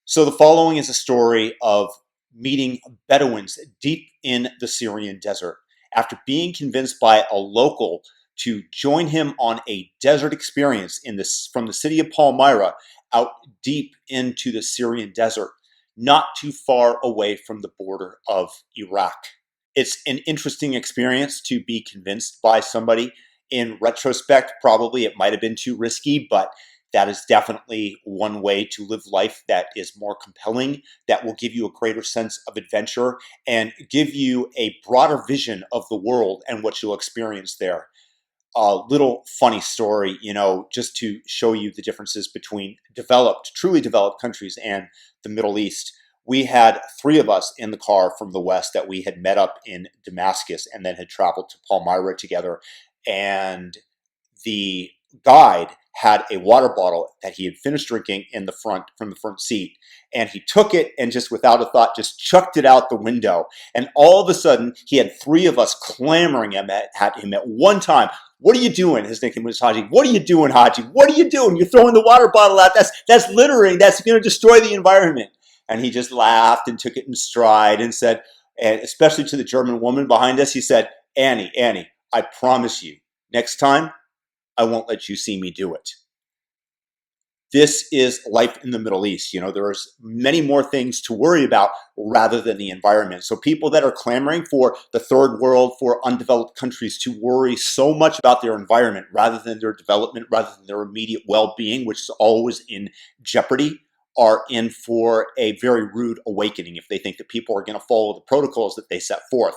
So the following is a story of meeting Bedouins deep in the Syrian desert. After being convinced by a local to join him on a desert experience from the city of Palmyra out deep into the Syrian desert, not too far away from the border of Iraq. It's an interesting experience to be convinced by somebody. In retrospect, probably it might have been too risky, but that is definitely one way to live life that is more compelling, that will give you a greater sense of adventure and give you a broader vision of the world and what you'll experience there. A little funny story, just to show you the differences between truly developed countries and the Middle East. We had three of us in the car from the West that we had met up in Damascus and then had traveled to Palmyra together. And the guide had a water bottle that he had finished drinking from the front seat, and he took it and just without a thought just chucked it out the window. And all of a sudden he had three of us clamoring at him at one time. "What are you doing?" His nickname was Haji. "What are you doing, Haji? What are you doing? You're throwing the water bottle out. That's littering. That's going to destroy the environment." And he just laughed and took it in stride and said, and especially to the German woman behind us, he said, Annie, I promise you, next time I won't let you see me do it." This is life in the Middle East. There's many more things to worry about rather than the environment. So people that are clamoring for the third world, for undeveloped countries to worry so much about their environment rather than their development, rather than their immediate well-being, which is always in jeopardy, are in for a very rude awakening if they think that people are going to follow the protocols that they set forth.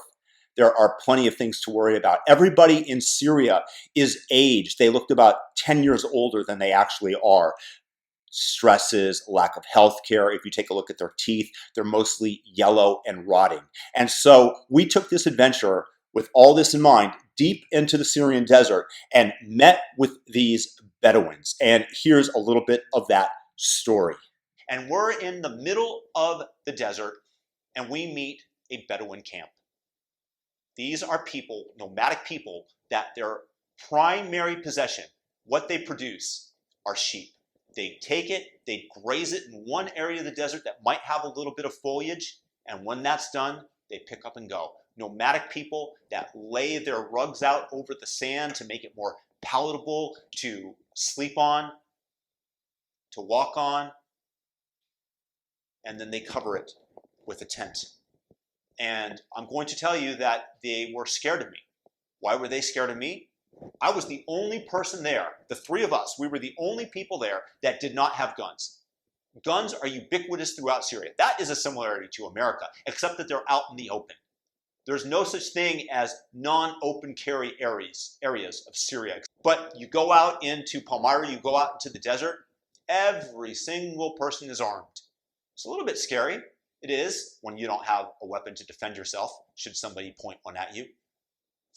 There are plenty of things to worry about. Everybody in Syria is aged. They looked about 10 years older than they actually are. Stresses, lack of health care. If you take a look at their teeth, they're mostly yellow and rotting. And so we took this adventure with all this in mind deep into the Syrian desert and met with these Bedouins. And here's a little bit of that story. And we're in the middle of the desert and we meet a Bedouin camp. These are people, nomadic people, that their primary possession, what they produce, are sheep. They take it, they graze it in one area of the desert that might have a little bit of foliage, and when that's done, they pick up and go. Nomadic people that lay their rugs out over the sand to make it more palatable to sleep on, to walk on, and then they cover it with a tent. And I'm going to tell you that they were scared of me. Why were they scared of me? I was the only person there, the three of us, we were the only people there that did not have guns. Guns are ubiquitous throughout Syria. That is a similarity to America, except that they're out in the open. There's no such thing as non-open carry areas of Syria. But you go out into Palmyra, you go out into the desert, every single person is armed. It's a little bit scary. It is when you don't have a weapon to defend yourself, should somebody point one at you.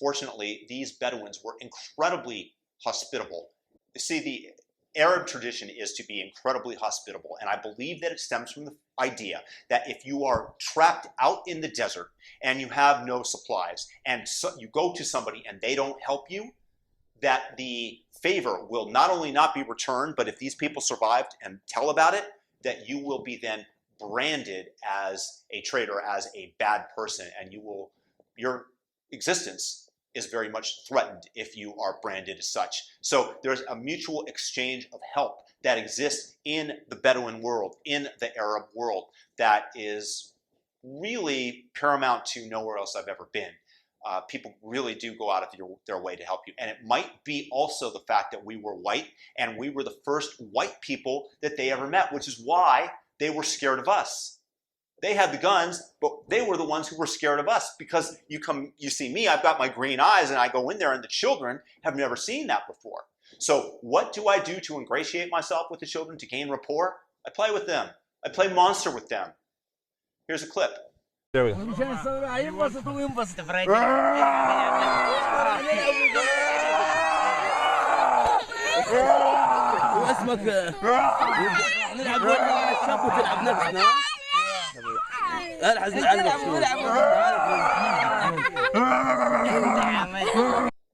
Fortunately, these Bedouins were incredibly hospitable. You see, the Arab tradition is to be incredibly hospitable, and I believe that it stems from the idea that if you are trapped out in the desert and you have no supplies, and so you go to somebody and they don't help you, that the favor will not only not be returned, but if these people survived and tell about it, that you will be then branded as a traitor, as a bad person, and your existence is very much threatened if you are branded as such. So there's a mutual exchange of help that exists in the Bedouin world, in the Arab world, that is really paramount to nowhere else I've ever been. People really do go out of their way to help you. And it might be also the fact that we were white and we were the first white people that they ever met, which is why they were scared of us. They had the guns, but they were the ones who were scared of us, because you see me, I've got my green eyes, and I go in there and the children have never seen that before. So what do I do to ingratiate myself with the children, to gain rapport? I play with them. I play monster with them. Here's a clip. There we go.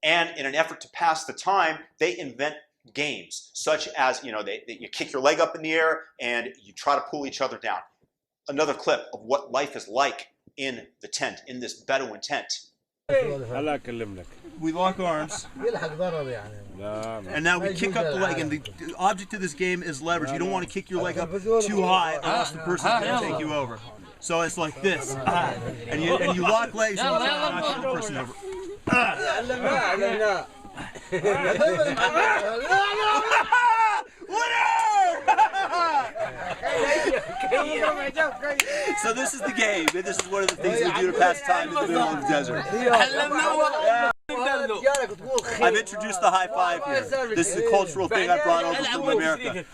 And in an effort to pass the time, they invent games, such as, you kick your leg up in the air and you try to pull each other down. Another clip of what life is like in the tent, in this Bedouin tent. We lock arms, and now we kick up the leg, and the object of this game is leverage. You don't want to kick your leg up too high, or else the person's going to take you over. So it's like this, and you lock legs, and you try to knock the person over. So this is the game, and this is one of the things we do to pass time in the middle of the desert. I've introduced the high five here. This is a cultural thing I brought over from America.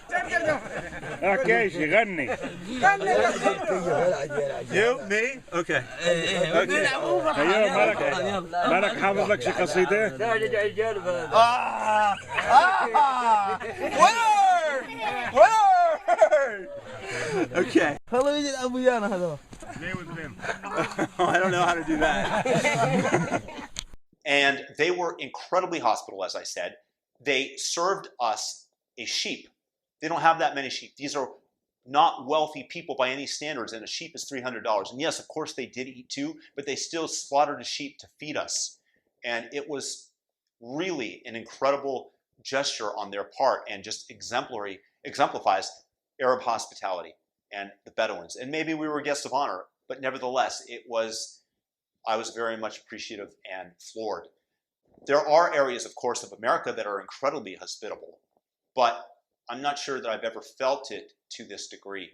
You? Me? Okay. Okay. I don't know how to do that. And they were incredibly hospitable, as I said. They served us a sheep. They don't have that many sheep. These are not wealthy people by any standards, and a sheep is $300. And yes, of course, they did eat too, but they still slaughtered a sheep to feed us. And it was really an incredible gesture on their part, and just exemplifies Arab hospitality and the Bedouins. And maybe we were guests of honor, but nevertheless, I was very much appreciative and floored. There are areas, of course, of America that are incredibly hospitable, but I'm not sure that I've ever felt it to this degree.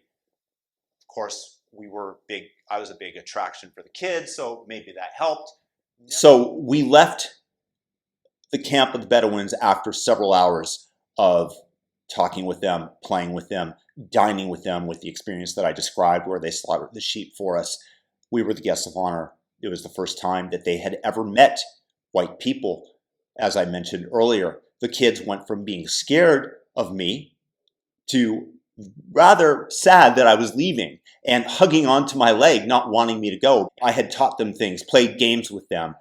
Of course, I was a big attraction for the kids, so maybe that helped. So we left the camp of the Bedouins after several hours of talking with them, playing with them, dining with them, with the experience that I described where they slaughtered the sheep for us. We were the guests of honor. It was the first time that they had ever met white people. As I mentioned earlier, the kids went from being scared of me to rather sad that I was leaving and hugging onto my leg, not wanting me to go. I had taught them things, played games with them,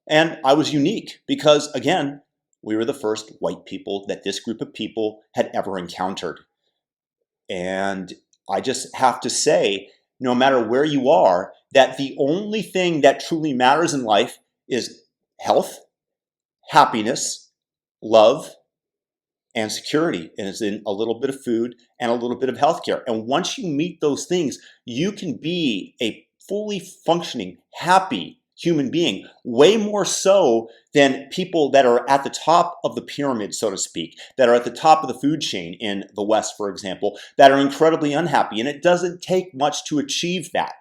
and I was unique because, again, we were the first white people that this group of people had ever encountered. And I just have to say, no matter where you are, that the only thing that truly matters in life is health, happiness, love, and security. And it's in a little bit of food and a little bit of healthcare. And once you meet those things, you can be a fully functioning, happy human being, way more so than people that are at the top of the pyramid, so to speak, that are at the top of the food chain in the West, for example, that are incredibly unhappy. And it doesn't take much to achieve that.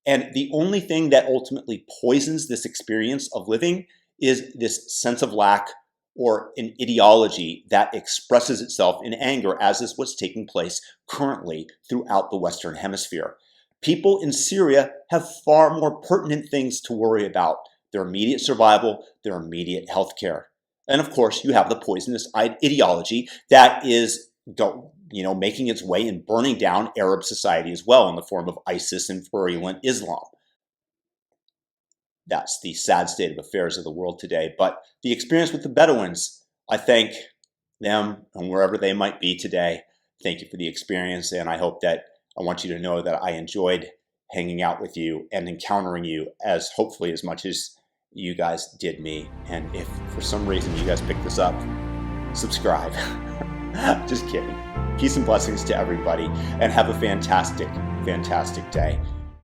And the only thing that ultimately poisons this experience of living is this sense of lack or an ideology that expresses itself in anger, as is what's taking place currently throughout the Western Hemisphere. People in Syria have far more pertinent things to worry about: their immediate survival, their immediate health care. And of course, you have the poisonous ideology that is making its way and burning down Arab society as well in the form of ISIS and virulent Islam. That's the sad state of affairs of the world today. But the experience with the Bedouins, I thank them and wherever they might be today. Thank you for the experience, and I want you to know that I enjoyed hanging out with you and encountering you hopefully as much as you guys did me. And if for some reason you guys picked this up, subscribe. Just kidding. Peace and blessings to everybody, and have a fantastic, fantastic day.